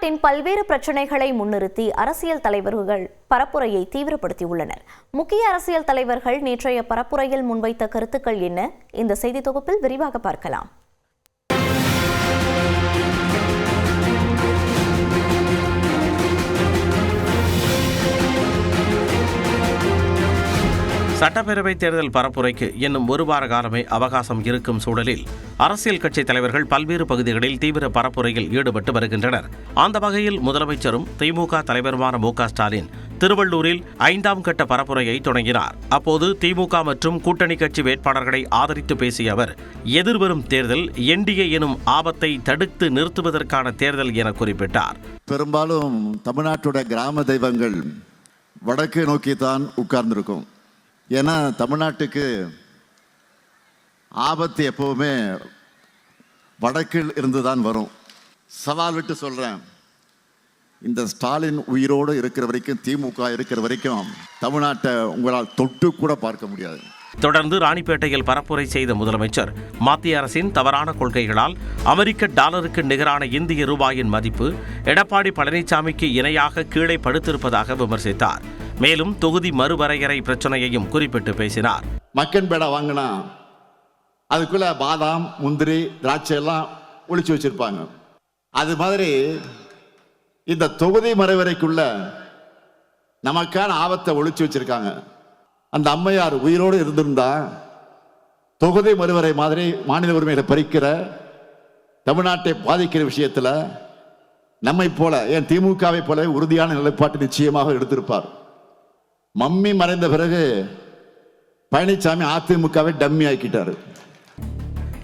தமிழ்நாட்டின் பல்வேறு பிரச்சினைகளை முன்னிறுத்தி அரசியல் தலைவர்கள் பரப்புரையை தீவிரப்படுத்தியுள்ளனர். முக்கிய அரசியல் தலைவர்கள் நேற்றைய பரப்புரையில் முன்வைத்த கருத்துக்கள் என்ன? இந்த செய்தி தொகுப்பில் விரிவாக பார்க்கலாம். சட்டப்பேரவைத் தேர்தல் பரப்புரைக்கு இன்னும் ஒரு வார காலமே அவகாசம் இருக்கும் சூழலில் அரசியல் கட்சித் தலைவர்கள் பல்வேறு பகுதிகளில் தீவிர பரப்புரையில் ஈடுபட்டு வருகின்றனர். அந்த வகையில் முதலமைச்சரும் திமுக தலைவருமான மு.க.ஸ்டாலின் திருவள்ளூரில் 5ஆம் கட்ட பரப்புரையை தொடங்கினார். அப்போது திமுக மற்றும் கூட்டணி கட்சி வேட்பாளர்களை ஆதரித்து பேசிய அவர், எதிர்வரும் தேர்தல் என்டிஏ எனும் ஆபத்தை தடுத்து நிறுத்துவதற்கான தேர்தல் என குறிப்பிட்டார். பெரும்பாலும் தமிழ்நாட்டுடைய கிராம தெய்வங்கள் வடக்கு நோக்கித்தான் உட்கார்ந்திருக்கும். ஏன்னா தமிழ்நாட்டுக்கு ஆபத்து எப்பவுமே வடக்கில் இருந்துதான் வரும். சவால் விட்டு சொல்றேன், இந்த ஸ்டாலின் உயிரோடு இருக்கிற வரைக்கும், திமுக இருக்கிற வரைக்கும் தமிழ்நாட்டை உங்களால் தொட்டு கூட பார்க்க முடியாது. தொடர்ந்து ராணிப்பேட்டையில் பரப்புரை செய்த முதலமைச்சர், மத்திய அரசின் தவறான கொள்கைகளால் அமெரிக்க டாலருக்கு நிகரான இந்திய ரூபாயின் மதிப்பு எடப்பாடி பழனிசாமிக்கு இணையாக கீழே படுத்திருப்பதாக விமர்சித்தார். மேலும் தொகுதி மறுவரையறை பிரச்சனையையும் குறிப்பிட்டு பேசினார். மக்கன் பேடா வாங்கினா அதுக்குள்ள பாதாம், முந்திரி, திராட்சை எல்லாம் ஒளிச்சு வச்சிருப்பாங்க. அது மாதிரி இந்த தொகுதி மறுவரைக்குள்ள நமக்கான ஆபத்தை ஒளிச்சு வச்சிருக்காங்க. அந்த அம்மையார் உயிரோடு இருந்திருந்தா தொகுதி மறுவரை மாதிரி மாநில உரிமைகளை பறிக்கிற, தமிழ்நாட்டை பாதிக்கிற விஷயத்துல நம்மை போல, ஏன் திமுகவை போல உறுதியான நிலைப்பாட்டு நிச்சயமாக எடுத்திருப்பார். மம்மி மறைந்த பிறகு பழனிசாமி அதிமுகவை டம்மி ஆக்கிட்டாரு.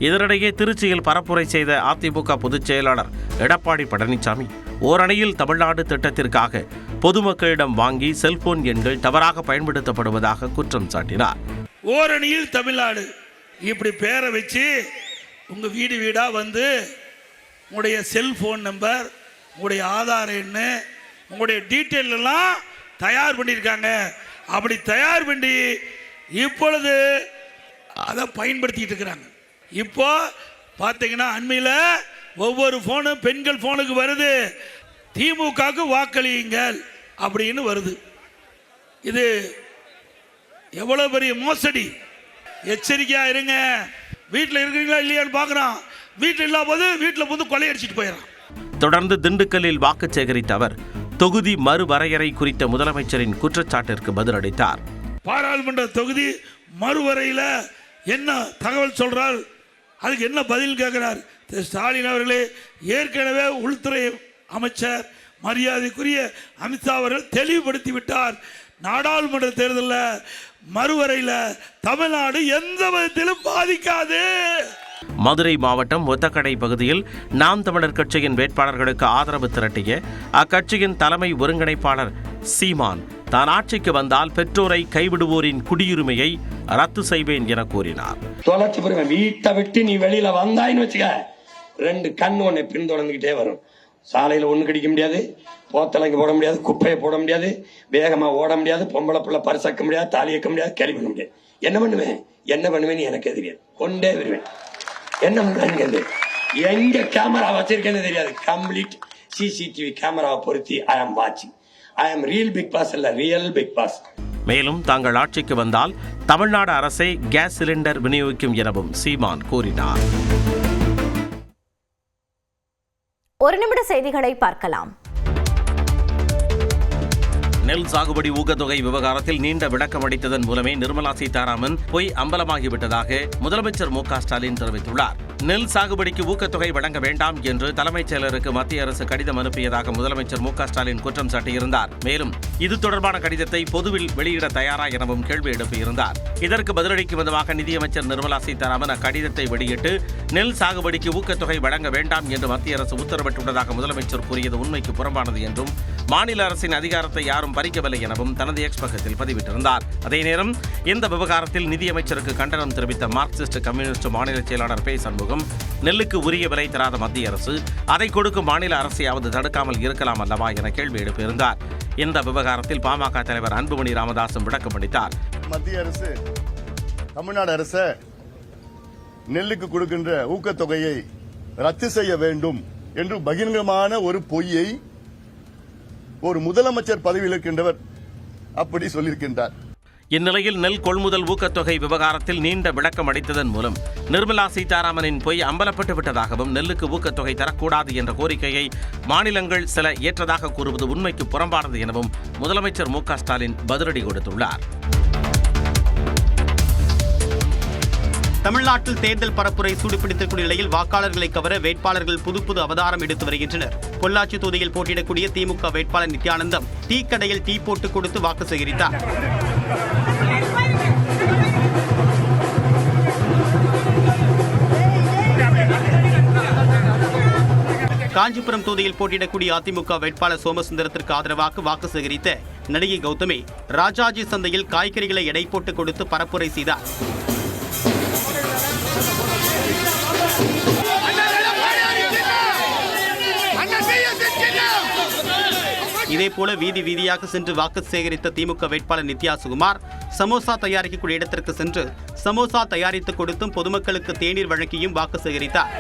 இதனிடையே திருச்சியில் பரப்புரை செய்த அதிமுக பொதுச் செயலாளர் எடப்பாடி பழனிசாமி, ஓரணியில் தமிழ்நாடு திட்டத்திற்காக பொதுமக்களிடம் வாங்கி செல்போன் எண்கள் தவறாக பயன்படுத்தப்படுவதாக குற்றம் சாட்டினார். ஓரணியில் தமிழ்நாடு இப்படி பேரை வச்சு உங்க வீடு வீடா வந்து உங்களுடைய செல்போன் நம்பர், உங்களுடைய ஆதார் எண்ணு, உங்களுடைய டீட்டெயில் எல்லாம் தயார் பண்ணியிருக்காங்க. அப்படி தயார் பண்ணி இப்பொழுது அதை பயன்படுத்திட்டு இருக்கிறாங்க. இப்போ பார்த்தீங்கன்னா அண்மையில் ஒவ்வொரு போனும் பெண்கள் போனுக்கு வருது, திமுகவுக்கு வாக்களியுங்கள் அப்படின்னு வருது. இது எவ்வளவு பெரிய மோசடி! எச்சரிக்கையா இருங்க. வீட்டில் இருக்கிறீங்களா இல்லையான்னு பார்க்குறான். வீட்டில் இல்லாத போது வீட்டில் வந்து கொள்ளையடிச்சிட்டு போயிடறான். தொடர்ந்து திண்டுக்கல்லில் வாக்கு சேகரித்த அவர் தொகுதி மறுவரையறை குறித்த முதலமைச்சரின் குற்றச்சாட்டிற்கு பதிலளித்தார். பாராளுமன்ற தொகுதி மறுவரையில் என்ன தகவல் சொல்றார், அதுக்கு என்ன பதில் கேட்கிறார் ஸ்டாலின் அவர்களே? ஏற்கனவே உள்துறை அமைச்சர் மரியாதைக்குரிய அமித்ஷா அவர்கள் தெளிவுபடுத்தி விட்டார். நாடாளுமன்ற தேர்தலில் மறுவரையில் தமிழ்நாடு எந்த விதத்திலும் பாதிக்காது. மதுரை மாவட்டம் ஒத்தக்கடை பகுதியில் நாம் தமிழர் கட்சியின் வேட்பாளர்களுக்கு ஆதரவு திரட்டிய அக்கட்சியின் தலைமை ஒருங்கிணைப்பாளர் சீமான், தான் ஆட்சிக்கு வந்தால் பெற்றோரை கைவிடுவோரின் குடியுரிமையை ரத்து செய்வேன் என கூறினார். வீட்டை விட்டு நீ வெளியில வந்தாயின்னு வச்சுக்க, 2 கண் உன்னை பின்தொடர்ந்துகிட்டே வரும். சாலையில ஒண்ணு கடிக்க முடியாது, போத்தலைக்கு போட முடியாது, குப்பையை போட முடியாது, வேகமா ஓட முடியாது, பொம்பளை பிள்ளை பரிசக்க முடியாது, தாலி வைக்க முடியாது, கேள்வி பண்ண முடியாது. என்ன பண்ணுவேன்னு எனக்கு தெரியாது, கொண்டே வருவேன். என்ன பண்றாங்க, எங்க கேமரா வச்சிருக்கேன்னு தெரியாது. கம்ப்ளீட் சிசிடிவி கேமராவை பொருத்தி ஐ ஆம் வாட்சிங். ஐ ஆம் ரியல் பிக் பாஸ், இல்ல ரியல் பிக் பாஸ். மேலும் தாங்கள் ஆட்சிக்கு வந்தால் தமிழ்நாடு அரசை கேஸ் சிலிண்டர் விநியோகிக்கும் எனவும் சீமான் கூறினார். ஒரு நிமிட செய்திகளை பார்க்கலாம். நெல் சாகுபடி ஊக்கத்தொகை விவகாரத்தில் நீண்ட விளக்கம் அளித்ததன் மூலமே நிர்மலா சீதாராமன் பொய் அம்பலமாகிவிட்டதாக முதலமைச்சர் மு.க.ஸ்டாலின் தெரிவித்துள்ளார். நெல் சாகுபடிக்கு ஊக்கத்தொகை வழங்க வேண்டாம் என்று தலைமைச் செயலருக்கு மத்திய அரசு கடிதம் அனுப்பியதாக முதலமைச்சர் மு.க.ஸ்டாலின் குற்றம் சாட்டியிருந்தார். மேலும் இது தொடர்பான கடிதத்தை பொதுவில் வெளியிட தயாரா எனவும் கேள்வி எழுப்பியிருந்தார். இதற்கு பதிலளிக்கும் விதமாக நிதியமைச்சர் நிர்மலா சீதாராமன் அக்கடிதத்தை வெளியிட்டு நெல் சாகுபடிக்கு ஊக்கத்தொகை வழங்க வேண்டாம் என்று மத்திய அரசு உத்தரவிட்டுள்ளதாக முதலமைச்சர் கூறியது உண்மைக்கு புறம்பானது என்றும், மாநில அரசின் அதிகாரத்தை யாரும் பறிக்கவில்லை எனவும் தனது எக்ஸ் பக்கத்தில் பதிவிட்டிருந்தார். அதே நேரம் இந்த விவகாரத்தில் நிதியமைச்சருக்கு கண்டனம் தெரிவித்த மார்க்சிஸ்ட் கம்யூனிஸ்ட் மாநில செயலாளர் பே. சண்முகம், நெல்லுக்கு உரிய விலை தராத மத்திய அரசு அதை கொடுக்கும் மாநில அரசையாவது தடுக்காமல் இருக்கலாம் அல்லவா என கேள்வி எழுப்பியிருந்தார். இந்த விவகாரத்தில் பாமக தலைவர் அன்புமணி ராமதாசும் விளக்கம் அளித்தார். மத்திய அரசு தமிழ்நாடு அரசு நெல்லுக்கு கொடுக்கின்ற ஊக்கத்தொகையை ரத்து செய்ய வேண்டும் என்று பகிரங்கமான ஒரு பொய்யை ஒரு முதலமைச்சர் பதவியில் இருக்கின்றவர் அப்படி சொல்லியிருக்கின்றார். இந்நிலையில் நெல் கொள்முதல் ஊக்கத்தொகை விவகாரத்தில் நீண்ட விளக்கம் அளித்ததன் மூலம் நிர்மலா சீதாராமனின் பொய் அம்பலப்பட்டு விட்டதாகவும் நெல்லுக்கு ஊக்கத்தொகை தரக்கூடாது என்ற கோரிக்கையை மாநிலங்கள் சில ஏற்றதாக கூறுவது உண்மைக்கு புறம்பானது எனவும் முதலமைச்சர் மு.க.ஸ்டாலின் பதிலடி கொடுத்துள்ளார். தமிழ்நாட்டில் தேர்தல் பரப்புரை சூடுபிடித்திருக்கூடிய நிலையில் வாக்காளர்களை கவர வேட்பாளர்கள் புது அவதாரம் எடுத்து வருகின்றனர். பொள்ளாச்சி தொகுதியில் போட்டியிடக்கூடிய திமுக வேட்பாளர் நித்யானந்தம் டீ கடையில் டீ போட்டு கொடுத்து வாக்கு சேகரித்தார். காஞ்சிபுரம் தொகுதியில் போட்டியிடக்கூடிய அதிமுக வேட்பாளர் சோமசுந்தரத்திற்கு ஆதரவாக வாக்கு சேகரித்த நடிகை கௌதமி ராஜாஜி சந்தையில் காய்கறிகளை எடை போட்டு கொடுத்து பரப்புரை செய்தார். இதேபோல வீதி வீதியாக சென்று வாக்கு சேகரித்த திமுக வேட்பாளர் நித்யா சுகுமார் சமோசா தயாரிக்கக்கூடிய இடத்திற்கு சென்று சமோசா தயாரித்து கொடுத்தும் பொதுமக்களுக்கு தேநீர் வழங்கியும் வாக்கு சேகரித்தார்.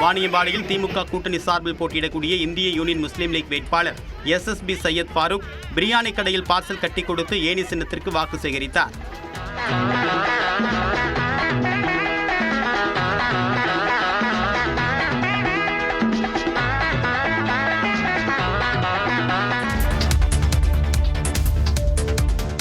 வாணியம்பாடியில் திமுக கூட்டணி சார்பில் போட்டியிடக்கூடிய இந்திய யூனியன் முஸ்லீம் லீக் வேட்பாளர் SSB சையத் ஃபாரூக் பிரியாணி கடையில் பார்சல் கட்டி கொடுத்து ஏணி சின்னத்திற்கு வாக்கு சேகரித்தார்.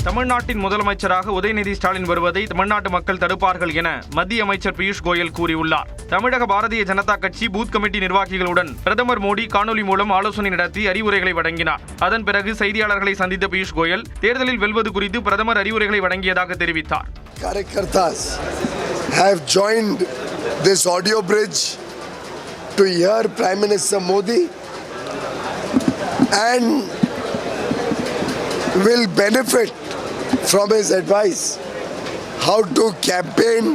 தமிழ்நாட்டின் முதலமைச்சராக உதயநிதி ஸ்டாலின் வருவதை தமிழ்நாட்டு மக்கள் தடுப்பார்கள் என மத்திய அமைச்சர் பியூஷ் கோயல் கூறியுள்ளார். தமிழக பாரதிய ஜனதா கட்சி பூத் கமிட்டி நிர்வாகிகளுடன் பிரதமர் மோடி காணொலி மூலம் ஆலோசனை நடத்தி அறிவுரைகளை வழங்கினார். அதன் பிறகு செய்தியாளர்களை சந்தித்த பியூஷ் கோயல் தேர்தலில் வெல்வது குறித்து பிரதமர் அறிவுரைகளை வழங்கியதாக தெரிவித்தார். Karyakartas have joined this audio bridge to hear Prime Minister Modi and will benefit from his advice how to campaign.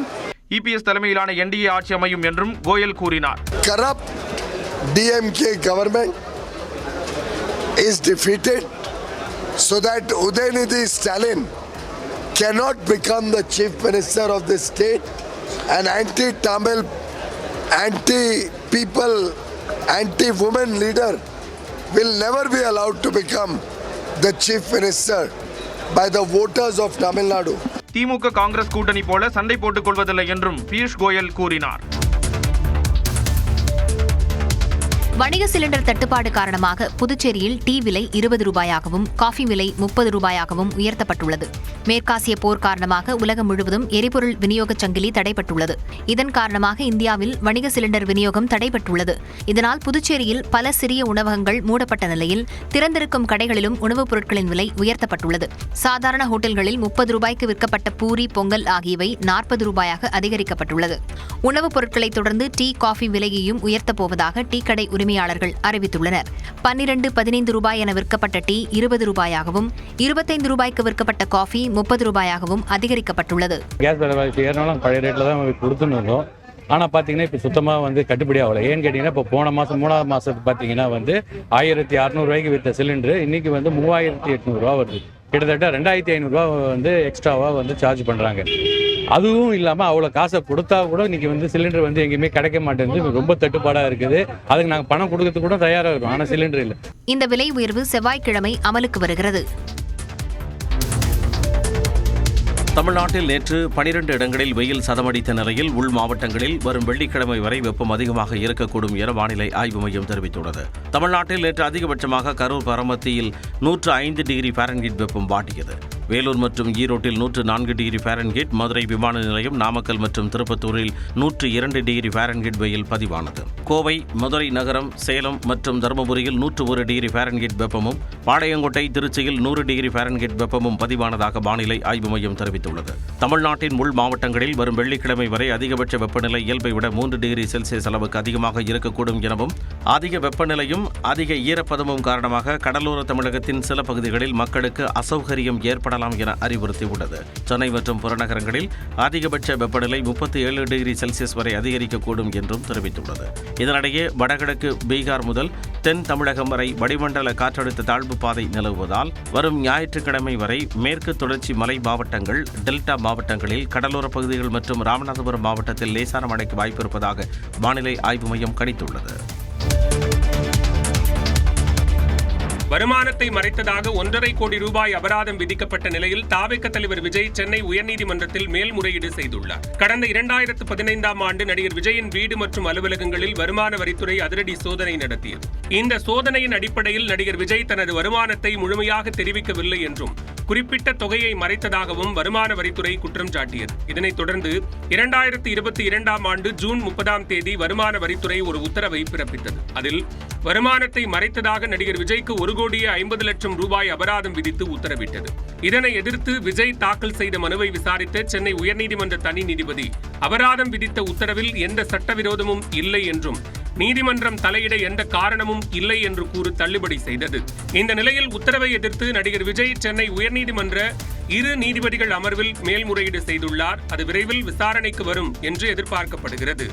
EPS தலைமையிலான NDA ஆட்சி அமையும் என்றும் கோயல் கூறினார். Corrupt DMK government is defeated so that Udayanidhi Stalin cannot become the chief minister of the state. An anti-Tamil, anti-people, anti-women leader will never be allowed to become the chief minister by the voters of Tamil Nadu. திமுக காங்கிரஸ் கூட்டணி போல சண்டை போட்டுக் கொள்வதில்லை என்றும் பியூஷ் கோயல் கூறினார். வணிக cylinder தட்டுப்பாடு காரணமாக புதுச்சேரியில் டீ விலை 20 ரூபாயாகவும் காஃபி விலை 30 ரூபாயாகவும் உயர்த்தப்பட்டுள்ளது. மேற்காசிய போர் காரணமாக உலகம் முழுவதும் எரிபொருள் விநியோகச் சங்கிலி தடைப்பட்டுள்ளது. இதன் காரணமாக இந்தியாவில் வணிக சிலிண்டர் விநியோகம் தடைப்பட்டுள்ளது. இதனால் புதுச்சேரியில் பல சிறிய உணவகங்கள் மூடப்பட்ட நிலையில் திறந்திருக்கும் கடைகளிலும் உணவுப் பொருட்களின் விலை உயர்த்தப்பட்டுள்ளது. சாதாரண ஹோட்டல்களில் 30 ரூபாய்க்கு விற்கப்பட்ட பூரி, பொங்கல் ஆகியவை 40 ரூபாயாக அதிகரிக்கப்பட்டுள்ளது. உணவுப் பொருட்களை தொடர்ந்து டீ, காஃபி விலையையும் உயர்த்தப் போவதாக டீ கடை உரிமையாளர்கள் அறிவித்துள்ளனர். 12, 15 ரூபாய் என விற்கப்பட்ட டீ 20 ரூபாயாகவும் 25 ரூபாய்க்கு விற்கப்பட்ட காஃபி 30 ரூபாயாகவும் அதிகரிக்கப்பட்டுள்ளது. கேஸ் விலைவாசி ஏறினாலும் பழைய ரேட்டில் தான் கொடுத்துன்னு இருந்தோம். ஆனால் பார்த்தீங்கன்னா இப்போ சுத்தமாக கட்டுப்படி ஆகலை. ஏன்னு கேட்டிங்கன்னா இப்போ போன மாதம் 3ஆவது மாதத்துக்கு பார்த்தீங்கன்னா 1600 ரூபாய்க்கு விற்ற சிலிண்டரு இன்னைக்கு 3800 ரூபா வருது. கிட்டத்தட்ட 2500 ரூபா எக்ஸ்ட்ராவாக சார்ஜ் பண்ணுறாங்க. அதுவும் இல்லாமல் அவ்வளோ காசை கொடுத்தா கூட இன்னைக்கு சிலிண்டர் எங்கேயுமே கிடைக்க மாட்டேங்குது. ரொம்ப தட்டுப்பாடாக இருக்குது. அதுக்கு நாங்கள் பணம் கொடுக்கறதுக்கு கூட தயாராக இருக்கும். ஆனால் சிலிண்டர் இல்லை. இந்த விலை உயர்வு செவ்வாய்க்கிழமை அமலுக்கு வருகிறது. தமிழ்நாட்டில் நேற்று 12 இடங்களில் வெயில் சதமடித்த நிலையில் உள் மாவட்டங்களில் வரும் வெள்ளிக்கிழமை வரை வெப்பம் அதிகமாக இருக்கக்கூடும் என வானிலை ஆய்வு மையம் தெரிவித்துள்ளது. தமிழ்நாட்டில் நேற்று அதிகபட்சமாக கரூர் பரமத்தியில் 105 டிகிரி ஃபாரன்ஹீட் வெப்பம் வாட்டியது. வேலூர் மற்றும் ஈரோட்டில் 104 டிகிரி ஃபாரன்ஹீட், மதுரை விமான நிலையம், நாமக்கல் மற்றும் திருப்பத்தூரில் 102 டிகிரி ஃபாரன்ஹீட் வெயில் பதிவானது. கோவை, மதுரை நகரம், சேலம் மற்றும் தருமபுரியில் 101 டிகிரி ஃபாரன்ஹீட் வெப்பமும், பாளையங்கோட்டை, திருச்சியில் 100 டிகிரி ஃபாரன்ஹீட் வெப்பமும் பதிவானதாக வானிலை ஆய்வு மையம் தெரிவித்துள்ளது. தமிழ்நாட்டின் உள் மாவட்டங்களில் வரும் வெள்ளிக்கிழமை வரை அதிகபட்ச வெப்பநிலை இயல்பை விட 3 டிகிரி செல்சியஸ் அளவுக்கு அதிகமாக இருக்கக்கூடும் எனவும், அதிக வெப்பநிலையும் அதிக ஈரப்பதமும் காரணமாக கடலோர தமிழகத்தின் சில பகுதிகளில் மக்களுக்கு அசௌகரியம் ஏற்பட செயல்படலாம் என அறிவுறுத்தியுள்ளது. சென்னை மற்றும் புறநகரங்களில் அதிகபட்ச வெப்பநிலை 37 டிகிரி செல்சியஸ் வரை அதிகரிக்கக்கூடும் என்றும் தெரிவித்துள்ளது. இதனிடையே வடகிழக்கு பீகார் முதல் தென் தமிழகம் வரை வளிமண்டல காற்றழுத்த தாழ்வு பாதை நிலவுவதால் வரும் ஞாயிற்றுக்கிழமை வரை மேற்கு தொடர்ச்சி மலை மாவட்டங்கள், டெல்டா மாவட்டங்களில், கடலோரப் பகுதிகள் மற்றும் ராமநாதபுரம் மாவட்டத்தில் லேசான மழைக்கு வாய்ப்பு இருப்பதாக வானிலை ஆய்வு மையம் கணித்துள்ளது. வருமானத்தை மறைத்ததாக 1.5 கோடி ரூபாய் அபராதம் விதிக்கப்பட்ட நிலையில் தாவேக தலைவர் விஜய் சென்னை உயர்நீதிமன்றத்தில் மேல்முறையீடு செய்துள்ளார். கடந்த 2015ஆம் ஆண்டு நடிகர் விஜயின் வீடு மற்றும் அலுவலகங்களில் வருமான வரித்துறை அதிரடி சோதனை நடத்தியது. இந்த சோதனையின் அடிப்படையில் நடிகர் விஜய் தனது வருமானத்தை முழுமையாக தெரிவிக்கவில்லை என்றும் குறிப்பிட்ட தொகையை மறைத்ததாகவும் வருமான வரித்துறை குற்றம் சாட்டியது. இதனைத் தொடர்ந்து 2022ஆம் ஆண்டு ஜூன் 30ஆம் தேதி வருமான வரித்துறை ஒரு உத்தரவை பிறப்பித்தது. அதில் வருமானத்தை மறைத்ததாக நடிகர் விஜய்க்கு 1,50,00,000 ரூபாய் அபராதம் விதித்து உத்தரவிட்டது. இதனை எதிர்த்து விஜய் தாக்கல் செய்த மனுவை விசாரித்த சென்னை உயர்நீதிமன்ற தனி நீதிபதி அபராதம் விதித்த உத்தரவில் எந்த சட்டவிரோதமும் இல்லை என்றும் நீதிமன்றம் தலையிட எந்த காரணமும் இல்லை என்று கூறி தள்ளுபடி செய்தது. இந்த நிலையில் உத்தரவை எதிர்த்து நடிகர் விஜய் சென்னை உயர்நீதிமன்ற 2 நீதிபதிகள் அமர்வில் மேல்முறையீடு செய்துள்ளார். அது விரைவில் விசாரணைக்கு வரும் என்று எதிர்பார்க்கப்படுகிறது.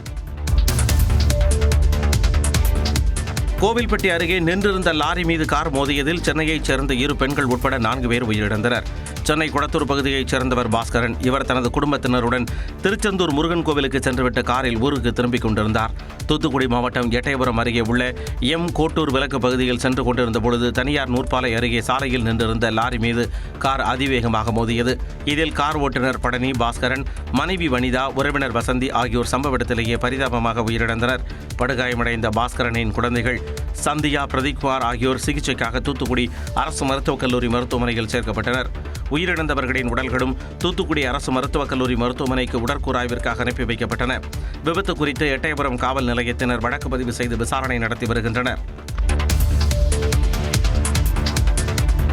கோவில்பட்டி அருகே நின்றிருந்த லாரி மீது கார் மோதியதில் சென்னையைச் சேர்ந்த 2 பெண்கள் உட்பட 4 பேர் உயிரிழந்தனர். சென்னை குளத்தூர் பகுதியைச் சேர்ந்தவர் பாஸ்கரன். இவர் தனது குடும்பத்தினருடன் திருச்செந்தூர் முருகன் கோவிலுக்கு சென்றுவிட்ட காரில் ஊருக்கு திரும்பிக் கொண்டிருந்தார். தூத்துக்குடி மாவட்டம் எட்டயபுரம் அருகே உள்ள கோட்டூர் விலக்கு பகுதியில் சென்று கொண்டிருந்த பொழுது தனியார் நூற்பாலை அருகே சாலையில் நின்றிருந்த லாரி மீது கார் அதிவேகமாக மோதியது. இதில் கார் ஓட்டுநர் பழனி, பாஸ்கரன், மனைவி வனிதா, உறவினர் வசந்தி ஆகியோர் சம்பவ இடத்திலேயே பரிதாபமாக உயிரிழந்தனர். படுகாயமடைந்த பாஸ்கரனின் குழந்தைகள் சந்தியா, பிரதீப்குமார் ஆகியோர் சிகிச்சைக்காக தூத்துக்குடி அரசு மருத்துவக் கல்லூரி மருத்துவமனையில் சேர்க்கப்பட்டனர். உயிரிழந்தவர்களின் உடல்களும் தூத்துக்குடி அரசு மருத்துவக் கல்லூரி மருத்துவமனைக்கு உடற்கூறாய்விற்காக அனுப்பி வைக்கப்பட்டன. விபத்து குறித்து எட்டயபுரம் காவல் நிலையத்தினர் வழக்கு பதிவு செய்து விசாரணை நடத்தி வருகின்றனர்.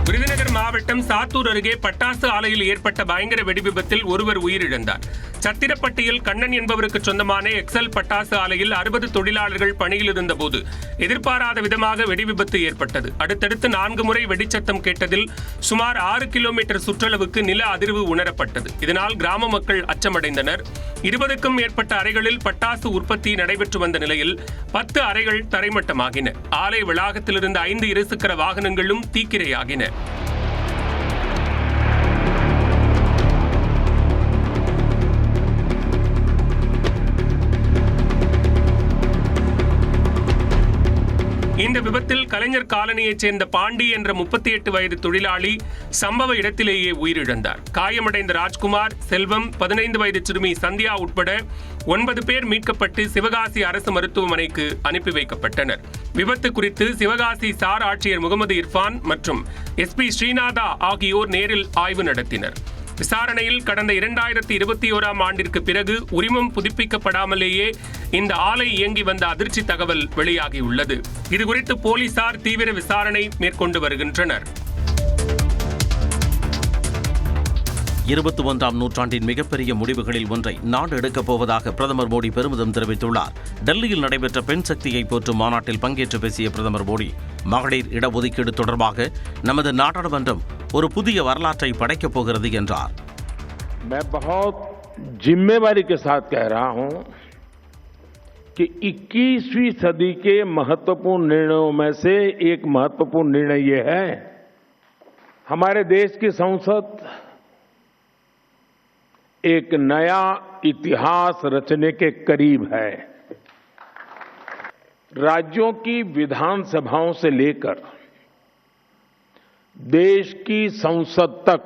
விருதுநகர் மாவட்டம் சாத்தூர் அருகே பட்டாசு ஆலையில் ஏற்பட்ட பயங்கர வெடிவிபத்தில் ஒருவர் உயிரிழந்தார். சத்திரப்பட்டியில் கண்ணன் என்பவருக்கு சொந்தமான எக்ஸல் பட்டாசு ஆலையில் 60 தொழிலாளர்கள் பணியில் இருந்தபோது எதிர்பாராத விதமாக வெடிவிபத்து ஏற்பட்டது. அடுத்தடுத்து 4 முறை வெடிச்சத்தம் கேட்டதில் சுமார் 6 கிலோமீட்டர் சுற்றளவுக்கு நில அதிர்வு உணரப்பட்டது. இதனால் கிராம மக்கள் அச்சமடைந்தனர். 20க்கும் மேற்பட்ட அறைகளில் பட்டாசு உற்பத்தி நடைபெற்று வந்த நிலையில் 10 அறைகள் தரைமட்டமாகின. ஆலை வளாகத்திலிருந்து 5 இருசக்கர வாகனங்களும் தீக்கிரையாகின. இந்த விபத்தில் கலைஞர் காலனியைச் சேர்ந்த பாண்டி என்ற 38 வயது தொழிலாளி சம்பவ இடத்திலேயே உயிரிழந்தார். காயமடைந்த ராஜ்குமார், செல்வம், 15 வயது சிறுமி சந்தியா உட்பட 9 பேர் மீட்கப்பட்டு சிவகாசி அரசு மருத்துவமனைக்கு அனுப்பி வைக்கப்பட்டனர். விபத்து குறித்து சிவகாசி சார் ஆட்சியர் முகமது இர்ஃபான் மற்றும் SP ஸ்ரீநாதா ஆகியோர் நேரில் ஆய்வு நடத்தினர். விசாரணையில் கடந்த 2021ஆம் ஆண்டிற்கு பிறகு உரிமம் புதுப்பிக்கப்படாமலேயே இந்த ஆலை இயங்கி வந்த அதிர்ச்சி தகவல் வெளியாகியுள்ளது. இதுகுறித்து போலீசார் தீவிர விசாரணை மேற்கொண்டு வருகின்றனர். 21ஆம் நூற்றாண்டின் மிகப்பெரிய முடிவுகளில் ஒன்றை நாடு எடுக்கப் போவதாக பிரதமர் மோடி பெருமிதம் தெரிவித்துள்ளார். டெல்லியில் நடைபெற்ற பெண் சக்தியை போற்றும் மாநாட்டில் பங்கேற்று பேசிய பிரதமர் மோடி, மகளிர் இடஒதுக்கீடு தொடர்பாக நமது நாடாளுமன்றம் ஒரு புதிய வரலாற்றை படைக்கப் போகிறது என்றார். मैं बहुत जिम्मेवारी के साथ कह रहा हूं कि 21वीं सदी के महत्वपूर्ण निर्णयों में से एक महत्वपूर्ण निर्णय ये है, हमारे देश की संसद एक नया इतिहास रचने के करीब है. राज्यों की विधानसभाओं से लेकर देश की संसद तक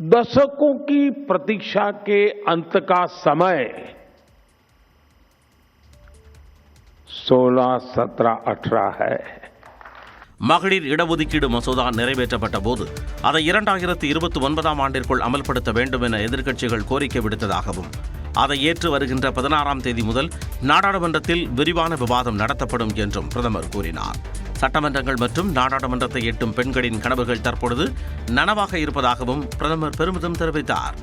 दशकों की प्रतीक्षा के अंत का समय 16, 17, 18 है. மகளிர் இடஒதுக்கீடு மசோதா நிறைவேற்றப்பட்ட போது அதை 2029ஆம் ஆண்டிற்குள் அமல்படுத்த வேண்டும் என எதிர்க்கட்சிகள் கோரிக்கை விடுத்ததாகவும், அதை ஏற்று வருகின்ற 16ஆம் தேதி முதல் நாடாளுமன்றத்தில் விரிவான விவாதம் நடத்தப்படும் என்றும் பிரதமர் கூறினார். சட்டமன்றங்கள் மற்றும் நாடாளுமன்றத்தை எட்டும் பெண்களின் கனவுகள் தற்பொழுது நனவாக இருப்பதாகவும் பிரதமர் பெருமிதம் தெரிவித்தார்.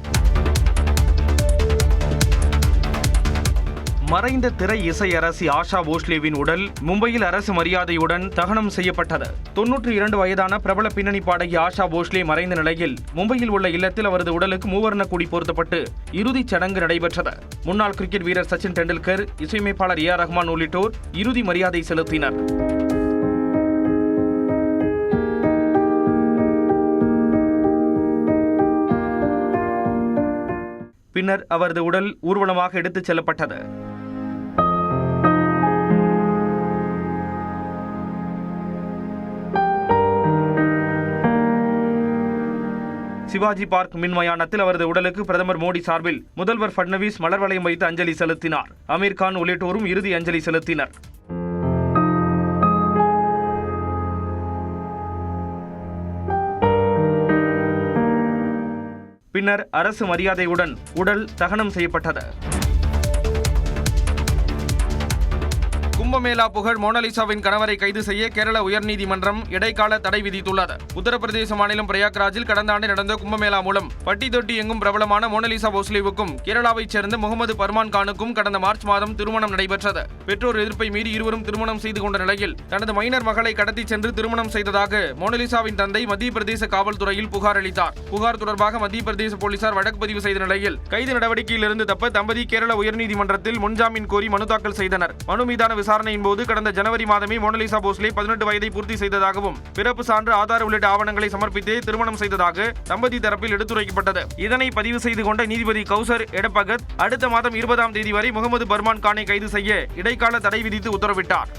மறைந்த திரை இசை அரசி ஆஷா போஸ்லேவின் உடல் மும்பையில் அரசு மரியாதையுடன் தகனம் செய்யப்பட்டது. 92 வயதான பிரபல பின்னணி பாடகி ஆஷா போஸ்லே மறைந்த நிலையில் மும்பையில் உள்ள இல்லத்தில் அவரது உடலுக்கு மூவர்ண கொடி பொருத்தப்பட்டு இறுதிச் சடங்கு நடைபெற்றது. முன்னாள் கிரிக்கெட் வீரர் சச்சின் டெண்டுல்கர், இசையமைப்பாளர் ஏ ஆர் ரஹ்மான் உள்ளிட்டோர் இறுதி மரியாதை செலுத்தினர். பின்னர் அவரது உடல் ஊர்வலமாக எடுத்துச் செல்லப்பட்டது. சிவாஜி பார்க் மின்மயானத்தில் அவரது உடலுக்கு பிரதமர் மோடி சார்பில் முதல்வர் ஃபட்னவிஸ் மலர் வளையம் வைத்து அஞ்சலி செலுத்தினார். அமீர் கான் உள்ளிட்டோரும் இறுதி அஞ்சலி செலுத்தினர். பின்னர் அரசு மரியாதையுடன் உடல் தகனம் செய்யப்பட்டது. கும்பமேளா புகழ் மோனலிசாவின் கணவரை கைது செய்ய கேரள உயர்நீதிமன்றம் இடைக்கால தடை விதித்துள்ளது. உத்தரப்பிரதேச மாநிலம் பிரயாக்ராஜில் கடந்த ஆண்டு நடந்த கும்பமேளா மூலம் பட்டி தொட்டி எங்கும் பிரபலமான மோனலிசா போஸ்லேவுக்கும் கேரளாவைச் சேர்ந்த முகமது பர்மான் கானுக்கும் கடந்த மார்ச் மாதம் திருமணம் நடைபெற்றது. பெற்றோர் எதிர்ப்பை மீறி இருவரும் திருமணம் செய்து கொண்ட நிலையில் தனது மைனர் மகளை கடத்தி சென்று திருமணம் செய்ததாக மோனலிசாவின் தந்தை மத்திய பிரதேச காவல்துறையில் புகார் அளித்தார். புகார் தொடர்பாக மத்திய பிரதேச போலீசார் வழக்கு பதிவு செய்த நிலையில் கைது நடவடிக்கையிலிருந்து தப்ப தம்பதி கேரள உயர்நீதிமன்றத்தில் முன்ஜாமீன் கோரி மனு தாக்கல் செய்தனர். மனு மீதான விசாரணையின் போது கடந்த ஜனவரி மாதமே மோனலிசா போஸ்லே 18 வயதை பூர்த்தி செய்ததாகவும் பிறப்பு சான்று, ஆதார் உள்ளிட்ட ஆவணங்களை சமர்ப்பித்தே திருமணம் செய்ததாக தம்பதி தரப்பில் எடுத்துரைக்கப்பட்டது. இதனை பதிவு செய்து கொண்ட நீதிபதி கௌசர் எடப்பகத் அடுத்த மாதம் 20ஆம் தேதி வரை முகமது பர்மான் கானை கைது செய்ய இடைக்கால தடை விதித்து உத்தரவிட்டார்.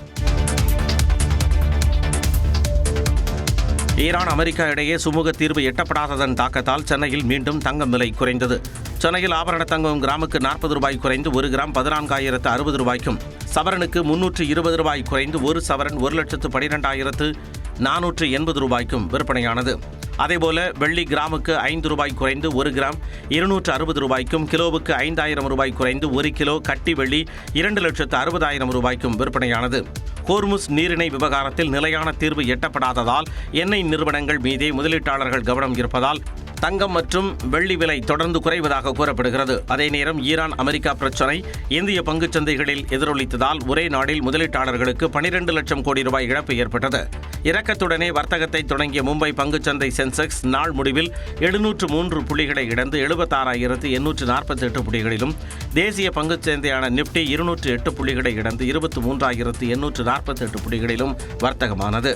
ஈரான் அமெரிக்கா இடையே சுமூக தீர்வு எட்டப்படாததன் தாக்கத்தால் சென்னையில் மீண்டும் தங்கம் விலை குறைந்தது. சென்னையில் ஆபரண தங்கம் கிராமுக்கு 40 ரூபாய் குறைந்து 1 கிராம் 14,060 ரூபாய்க்கும், சவரனுக்கு 320 ரூபாய் குறைந்து 1 சவரன் 1,12,480 ரூபாய்க்கும் விற்பனையானது. அதேபோல வெள்ளி கிராமுக்கு 5 ரூபாய் குறைந்து 1 கிராம் 260 ரூபாய்க்கும், கிலோவுக்கு 5,000 ரூபாய் குறைந்து 1 கிலோ கட்டி வெள்ளி 2,60,000 ரூபாய்க்கும் விற்பனையானது. ஹோர்முஸ் நீரிணை விவகாரத்தில் நிலையான தீர்வு எட்டப்படாததால் எண்ணெய் நிறுவனங்கள் மீதே முதலீட்டாளர்கள் கவனம் இருப்பதால் தங்கம் மற்றும் வெள்ளி விலை தொடர்ந்து குறைவதாக கூறப்படுகிறது. அதே நேரம் ஈரான் அமெரிக்கா பிரச்சினை இந்திய பங்குச் சந்தைகளில் எதிரொலித்ததால் ஒரே நாளில் முதலீட்டாளர்களுக்கு 12 லட்சம் கோடி ரூபாய் இழப்பு ஏற்பட்டது. இறக்கத்துடனே வர்த்தகத்தை தொடங்கிய மும்பை பங்குச்சந்தை சென்செக்ஸ் நாள் முடிவில் 703 புள்ளிகளை இழந்து 76,848 புள்ளிகளிலும், தேசிய பங்குச் சந்தையான நிப்டி 208 புள்ளிகளை இழந்து 23,848 புள்ளிகளிலும் வர்த்தகமானது.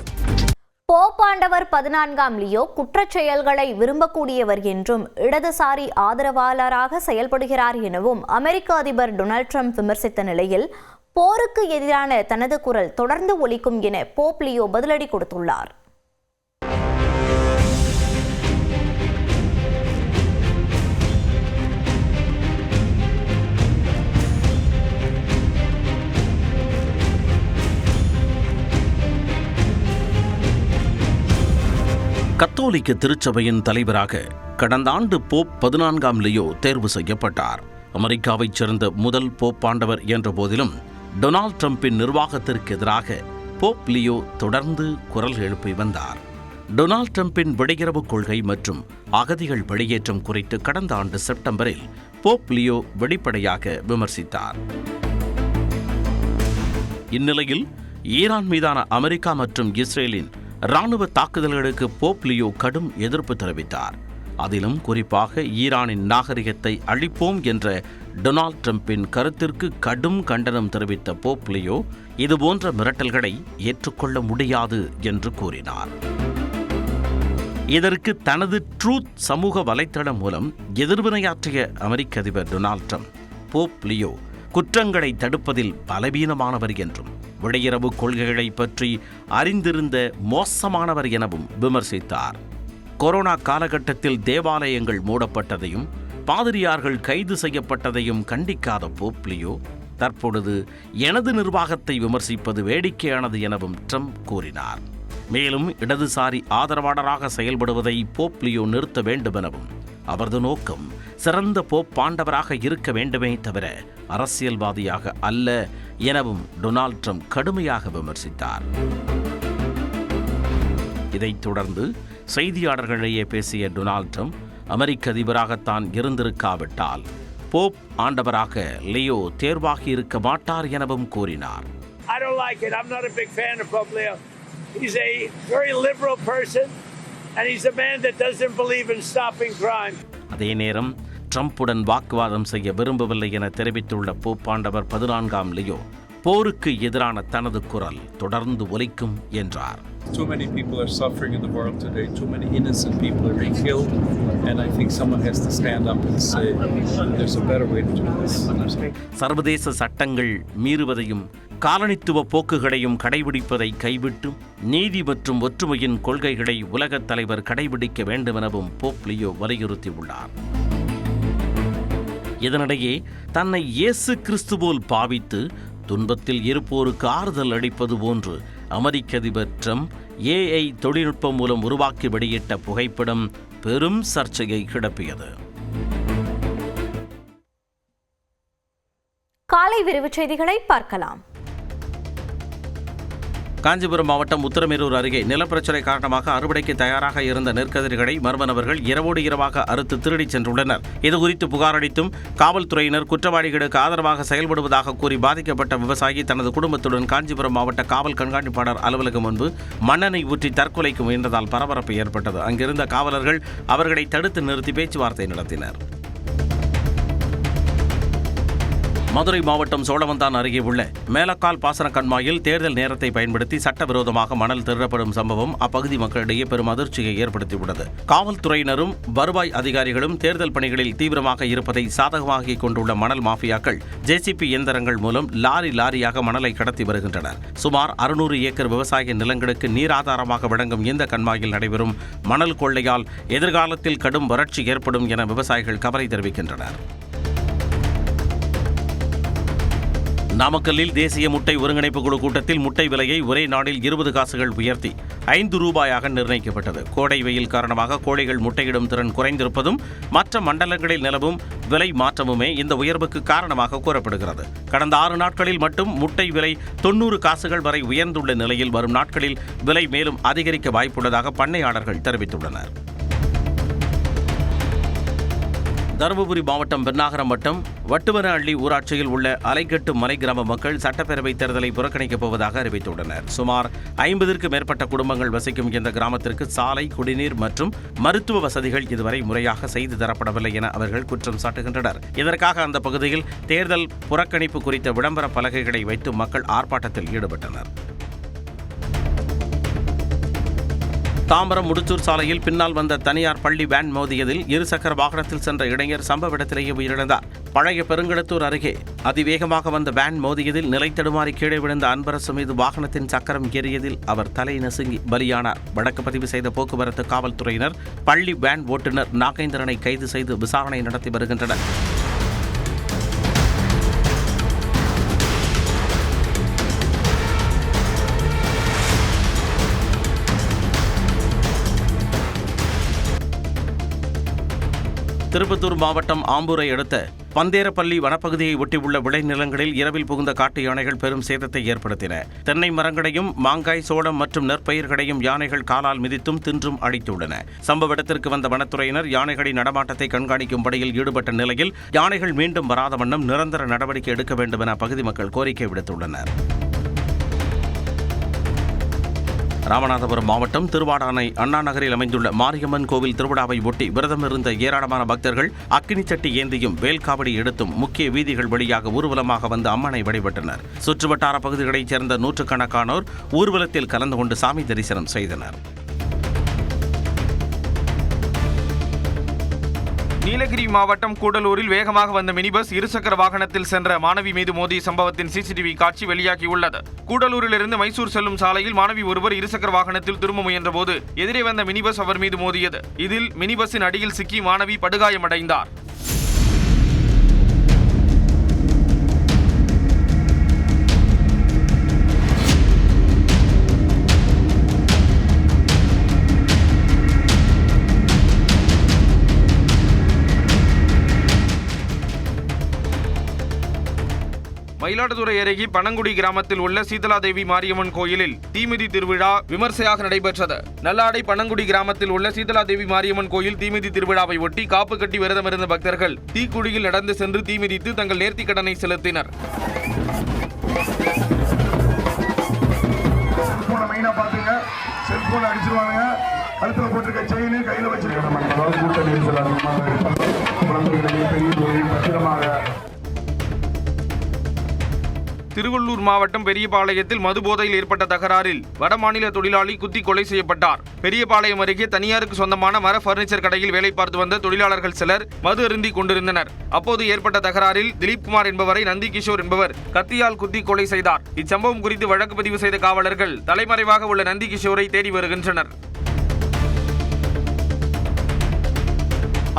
போப்பாண்டவர் 14ஆம் லியோ குற்றச் செயல்களை விரும்பக்கூடியவர் என்றும் இடதுசாரி ஆதரவாளராக செயல்படுகிறார் எனவும் அமெரிக்க அதிபர் டொனால்ட் ட்ரம்ப் விமர்சித்த நிலையில் போருக்கு எதிரான தனது குரல் தொடர்ந்து ஒலிக்கும் என போப் லியோ பதிலடி கொடுத்துள்ளார். கத்தோலிக்க திருச்சபையின் தலைவராக கடந்த ஆண்டு போப் 14ஆம் லியோ தேர்வு செய்யப்பட்டார். அமெரிக்காவைச் சேர்ந்த முதல் போப்பாண்டவர் என்ற போதிலும் டொனால்ட் ட்ரம்பின் நிர்வாகத்திற்கு எதிராக போப் லியோ தொடர்ந்து குரல் எழுப்பி வந்தார். டொனால்ட் ட்ரம்பின் வெளியுறவு கொள்கை மற்றும் அகதிகள் வெளியேற்றம் குறித்து கடந்த ஆண்டு செப்டம்பரில் போப் லியோ வெளிப்படையாக விமர்சித்தார். இந்நிலையில் ஈரான் மீதான அமெரிக்கா மற்றும் இஸ்ரேலின் இராணுவ தாக்குதல்களுக்கு போப் லியோ கடும் எதிர்ப்பு தெரிவித்தார். அதிலும் குறிப்பாக ஈரானின் நாகரிகத்தை அழிப்போம் என்ற டொனால்ட் ட்ரம்பின் கருத்திற்கு கடும் கண்டனம் தெரிவித்த போப் லியோ இதுபோன்ற மிரட்டல்களை ஏற்றுக்கொள்ள முடியாது என்று கூறினார். இதற்கு தனது ட்ரூத் சமூக வலைத்தளம் மூலம் எதிர்வினையாற்றிய அமெரிக்க அதிபர் டொனால்ட் ட்ரம்ப் போப் லியோ குற்றங்களை தடுப்பதில் பலவீனமானவர் என்றும் வெளியுறவு கொள்கைகளை பற்றி அறிந்திருந்த மோசமானவர் எனவும் விமர்சித்தார். கொரோனா காலகட்டத்தில் தேவாலயங்கள் மூடப்பட்டதையும் பாதிரியார்கள் கைது செய்யப்பட்டதையும் கண்டிக்காத போப் லியோ தற்பொழுது எனது நிர்வாகத்தை விமர்சிப்பது வேடிக்கையானது எனவும் ட்ரம்ப் கூறினார். மேலும் இடதுசாரி ஆதரவாளராக செயல்படுவதை போப் லியோ நிறுத்த வேண்டும் எனவும், அவரது நோக்கம் சிறந்த போப்பாண்டவராக இருக்க வேண்டுமே தவிர அரசியல்வாதியாக அல்ல எனவும் டொனால்ட் ட்ரம்ப் கடுமையாக விமர்சித்தார். இதைத் தொடர்ந்து செய்தியாளர்களிடையே பேசிய டொனால்ட் ட்ரம்ப் அமெரிக்க அதிபராகத்தான் இருந்திருக்காவிட்டால் போப் ஆண்டவராக லியோ தேர்வாகி இருக்க மாட்டார் எனவும் கூறினார். I don't like it. I'm not a big fan of Pope Leo. He's a very liberal person and he's a man that doesn't believe in stopping crime. அதே நேரம் ட்ரம்புடன் வாக்குவாதம் செய்ய விரும்பவில்லை என தெரிவித்துள்ள போப்பாண்டவர் 14ஆம் லியோ போருக்கு எதிரான தனது குரல் தொடர்ந்து ஒலிக்கும் என்றார். Too many people are suffering in the world today. Too many innocent people are being killed. And I think someone has to stand up and say there's a better way to do this. சர்வதேச சட்டங்கள் மீறுவதையும் காலனித்துவ போக்குகளையும் கடைபிடிப்பதை கைவிட்டு நீதி மற்றும் ஒற்றுமையின் கொள்கைகளை உலகத் தலைவர் கடைபிடிக்க வேண்டும் எனவும் போப் லியோ வலியுறுத்தியுள்ளார். இதனிடையே தன்னை இயேசு கிறிஸ்து போல் பாவித்து துன்பத்தில் இருப்போருக்கு ஆறுதல் அளிப்பது போன்று அமெரிக்க அதிபர் ட்ரம்ப் AI தொழில்நுட்பம் மூலம் உருவாக்கி வெளியிட்ட புகைப்படம் பெரும் சர்ச்சையை கிளப்பியது. காலை விரைவுச் செய்திகளை பார்க்கலாம். காஞ்சிபுரம் மாவட்டம் உத்தரமேரூர் அருகே நிலப்பிரச்சனை காரணமாக அறுவடைக்கு தயாராக இருந்த நெற்கதிர்களை மர்ம நபர்கள் இரவோடு இரவாக அறுத்து திருடிச் சென்றுள்ளனர். இதுகுறித்து புகார் அளித்தும் காவல்துறையினர் குற்றவாளிகளுக்கு ஆதரவாக செயல்படுவதாக கூறி பாதிக்கப்பட்ட விவசாயி தனது குடும்பத்துடன் காஞ்சிபுரம் மாவட்ட காவல் கண்காணிப்பாளர் அலுவலகம் முன்பு மண்ணெண்ணெய் ஊற்றி தற்கொலைக்கு முயன்றதால் பரபரப்பு ஏற்பட்டது. அங்கிருந்த காவலர்கள் அவர்களை தடுத்து நிறுத்தி பேச்சுவார்த்தை நடத்தினர். மதுரை மாவட்டம் சோழவந்தான் அருகே உள்ள மேலக்கால் பாசன கண்மாயில் தேர்தல் நேரத்தை பயன்படுத்தி சட்டவிரோதமாக மணல் திருடப்படும் சம்பவம் அப்பகுதி மக்களிடையே பெரும் அதிர்ச்சியை ஏற்படுத்தியுள்ளது. காவல்துறையினரும் வருவாய் அதிகாரிகளும் தேர்தல் பணிகளில் தீவிரமாக இருப்பதை சாதகமாக்கிக் கொண்டுள்ள மணல் மாஃபியாக்கள் JCP இயந்திரங்கள் மூலம் லாரியாக மணலை கடத்தி வருகின்றனர். சுமார் 600 ஏக்கர் விவசாய நிலங்களுக்கு நீர் ஆதாரமாக விளங்கும் இந்த கண்மாயில் நடைபெறும் மணல் கொள்ளையால் எதிர்காலத்தில் கடும் வறட்சி ஏற்படும் என விவசாயிகள் கவலை தெரிவிக்கின்றனர். நாமக்கல்லில் தேசிய முட்டை ஒருங்கிணைப்பு குழு கூட்டத்தில் முட்டை விலையை ஒரே நாளில் 20 காசுகள் உயர்த்தி 5 ரூபாயாக நிர்ணயிக்கப்பட்டது. கோடை வெயில் காரணமாக கோழிகள் முட்டையிடும் திறன் குறைந்திருப்பதும் மற்ற மண்டலங்களில் நிலவும் விலை மாற்றமுமே இந்த உயர்வுக்கு காரணமாக கூறப்படுகிறது. கடந்த 6 நாட்களில் மட்டும் முட்டை விலை 90 காசுகள் வரை உயர்ந்துள்ள நிலையில் வரும் நாட்களில் விலை மேலும் அதிகரிக்க வாய்ப்புள்ளதாக பண்ணையாளர்கள் தெரிவித்துள்ளனர். தருமபுரி மாவட்டம் பென்னாகரம் வட்டம் வட்டுவனஅள்ளி ஊராட்சியில் உள்ள அலைக்கட்டு மலை கிராம மக்கள் சட்டப்பேரவைத் தேர்தலை புறக்கணிக்கப் போவதாக அறிவித்துள்ளனர். சுமார் 50க்கும் மேற்பட்ட குடும்பங்கள் வசிக்கும் இந்த கிராமத்திற்கு சாலை, குடிநீர் மற்றும் மருத்துவ வசதிகள் இதுவரை முறையாக செய்து தரப்படவில்லை என அவர்கள் குற்றம் சாட்டுகின்றனர். இதற்காக அந்த பகுதியில் தேர்தல் புறக்கணிப்பு குறித்த விளம்பர பலகைகளை வைத்து மக்கள் ஆர்ப்பாட்டத்தில் ஈடுபட்டனர். தாம்பரம் முடிச்சூர் சாலையில் பின்னால் வந்த தனியார் பள்ளி வேன் மோதியதில் இருசக்கர வாகனத்தில் சென்ற இளைஞர் சம்பவ இடத்திலேயே உயிரிழந்தார். பழைய பெருங்கடத்தூர் அருகே அதிவேகமாக வந்த வேன் மோதியதில் நிலை தடுமாறி கீழே விழுந்த அன்பரசு மீது வாகனத்தின் சக்கரம் ஏறியதில் அவர் தலை நசுங்கி பலியானார். வழக்கு பதிவு செய்த போக்குவரத்து காவல்துறையினர் பள்ளி வேன் ஓட்டுநர் நாகேந்திரனை கைது செய்து விசாரணை நடத்தி வருகின்றனர். திருப்பத்தூர் மாவட்டம் ஆம்பூரை அடுத்த பந்தேரப்பள்ளி வனப்பகுதியை ஒட்டியுள்ள விளைநிலங்களில் இரவில் புகுந்த காட்டு யானைகள் பெரும் சேதத்தை ஏற்படுத்தின. தென்னை மரங்களையும் மாங்காய், சோளம் மற்றும் நெற்பயிர்களையும் யானைகள் காலால் மிதித்தும் தின்றும் அடித்துள்ளன. சம்பவ இடத்திற்கு வந்த வனத்துறையினர் யானைகளின் நடமாட்டத்தை கண்காணிக்கும் பணியில் ஈடுபட்ட நிலையில் யானைகள் மீண்டும் வராத வண்ணம் நிரந்தர நடவடிக்கை எடுக்க வேண்டும் என அப்பகுதி மக்கள் கோரிக்கை விடுத்துள்ளனர். ராமநாதபுரம் மாவட்டம் திருவாடானை அண்ணா நகரில் அமைந்துள்ள மாரியம்மன் கோவில் திருவிழாவை ஒட்டி விரதம் இருந்த ஏராளமான பக்தர்கள் அக்கினி சட்டி ஏந்தியும் வேல்காவடி எடுத்தும் முக்கிய வீதிகள் வழியாக ஊர்வலமாக வந்து அம்மனை வழிபட்டனர். சுற்றுவட்டார பகுதிகளைச் சேர்ந்த நூற்றுக்கணக்கானோர் ஊர்வலத்தில் கலந்து கொண்டு சாமி தரிசனம் செய்தனர். நீலகிரி மாவட்டம் கூடலூரில் வேகமாக வந்த மினி பஸ் இருசக்கர வாகனத்தில் சென்ற மாணவி மீது மோதிய சம்பவத்தின் CCTV காட்சி வெளியாகியுள்ளது. கூடலூரிலிருந்து மைசூர் செல்லும் சாலையில் மாணவி ஒருவர் இருசக்கர வாகனத்தில் திரும்ப முயன்றபோது எதிரே வந்த மினி பஸ் அவர் மீது மோதியது. இதில் மினி பஸ்ஸின் அடியில் சிக்கி மாணவி படுகாயமடைந்தார். மயிலாடுதுறை அருகே பனங்குடி கிராமத்தில் உள்ள சீதலாதேவி மாரியம்மன் கோயிலில் தீமிதி திருவிழா விமர்சையாக நடைபெற்றது. நல்லாடை பனங்குடி கிராமத்தில் உள்ள சீதலாதேவி மாரியம்மன் கோயில் தீமிதி திருவிழாவை ஒட்டி காப்பு கட்டி விரதமிருந்த பக்தர்கள் தீக்குழியில் நடந்து சென்று தீமிதித்து தங்கள் நேர்த்திக் கடனை செலுத்தினர். செல்போன் அடிச்சிருவாங்க, கழுத்துல போட்டிருக்க செயின் கையில வச்சிருக்காங்க. கூட்ட நெரிசல் அதிகமாக குழந்தைகளிடையே பெரிய தொழில் பத்திரமாக. திருவள்ளூர் மாவட்டம் பெரியபாளையத்தில் மது போதையில் ஏற்பட்ட தகராறில் வடமாநில தொழிலாளி குத்தி கொலை செய்யப்பட்டார். பெரியபாளையம் அருகே தனியாருக்கு சொந்தமான மர பர்னிச்சர் கடையில் வேலை பார்த்து வந்த தொழிலாளர்கள் சிலர் மது அருந்தி கொண்டிருந்தனர். அப்போது ஏற்பட்ட தகராறில் திலீப்குமார் என்பவரை நந்திகிஷோர் என்பவர் கத்தியால் குத்தி கொலை செய்தார். இச்சம்பவம் குறித்து வழக்கு பதிவு செய்த காவலர்கள் தலைமறைவாக உள்ள நந்திகிஷோரை தேடி வருகின்றனர்.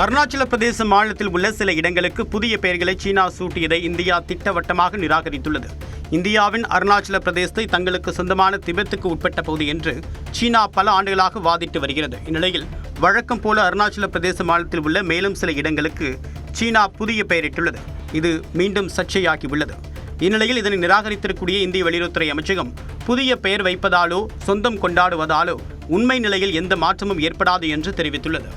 அருணாச்சல பிரதேச மாநிலத்தில் உள்ள சில இடங்களுக்கு புதிய பெயர்களை சீனா சூட்டியதை இந்தியா திட்டவட்டமாக நிராகரித்துள்ளது. இந்தியாவின் அருணாச்சல பிரதேசத்தை தங்களுக்கு சொந்தமான திபெத்துக்கு உட்பட்ட பகுதி என்று சீனா பல ஆண்டுகளாக வாதிட்டு வருகிறது. இந்நிலையில் வழக்கம் போல அருணாச்சல பிரதேச மாநிலத்தில் உள்ள மேலும் சில இடங்களுக்கு சீனா புதிய பெயரிட்டுள்ளது. இது மீண்டும் சர்ச்சையாகியுள்ளது. இந்நிலையில் இதனை நிராகரித்திருக்கூடிய இந்திய வெளியுறவுத்துறை அமைச்சகம் புதிய பெயர் வைப்பதாலோ சொந்தம் கொண்டாடுவதாலோ உண்மை நிலையில் எந்த மாற்றமும் ஏற்படாது என்று தெரிவித்துள்ளது.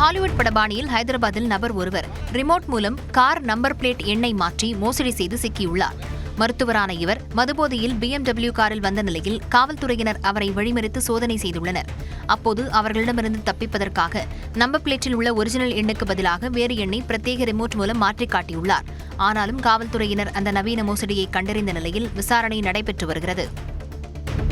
ஹாலிவுட் படபாணியில் ஹைதராபாத்தில் நபர் ஒருவர் ரிமோட் மூலம் கார் நம்பர் பிளேட் எண்ணை மாற்றி மோசடி செய்து சிக்கியுள்ளார். மருத்துவரான இவர் மதுபோதையில் BMW காரில் வந்த நிலையில் காவல்துறையினர் அவரை வழிமறித்து சோதனை செய்துள்ளனர். அப்போது அவர்களிடமிருந்து தப்பிப்பதற்காக நம்பர் பிளேட்டில் உள்ள ஒரிஜினல் எண்ணுக்கு பதிலாக வேறு எண்ணை பிரத்யேக ரிமோட் மூலம் மாற்றி காட்டியுள்ளார். ஆனாலும் காவல்துறையினர் அந்த நவீன மோசடியை கண்டறிந்த நிலையில் விசாரணை நடைபெற்று வருகிறது.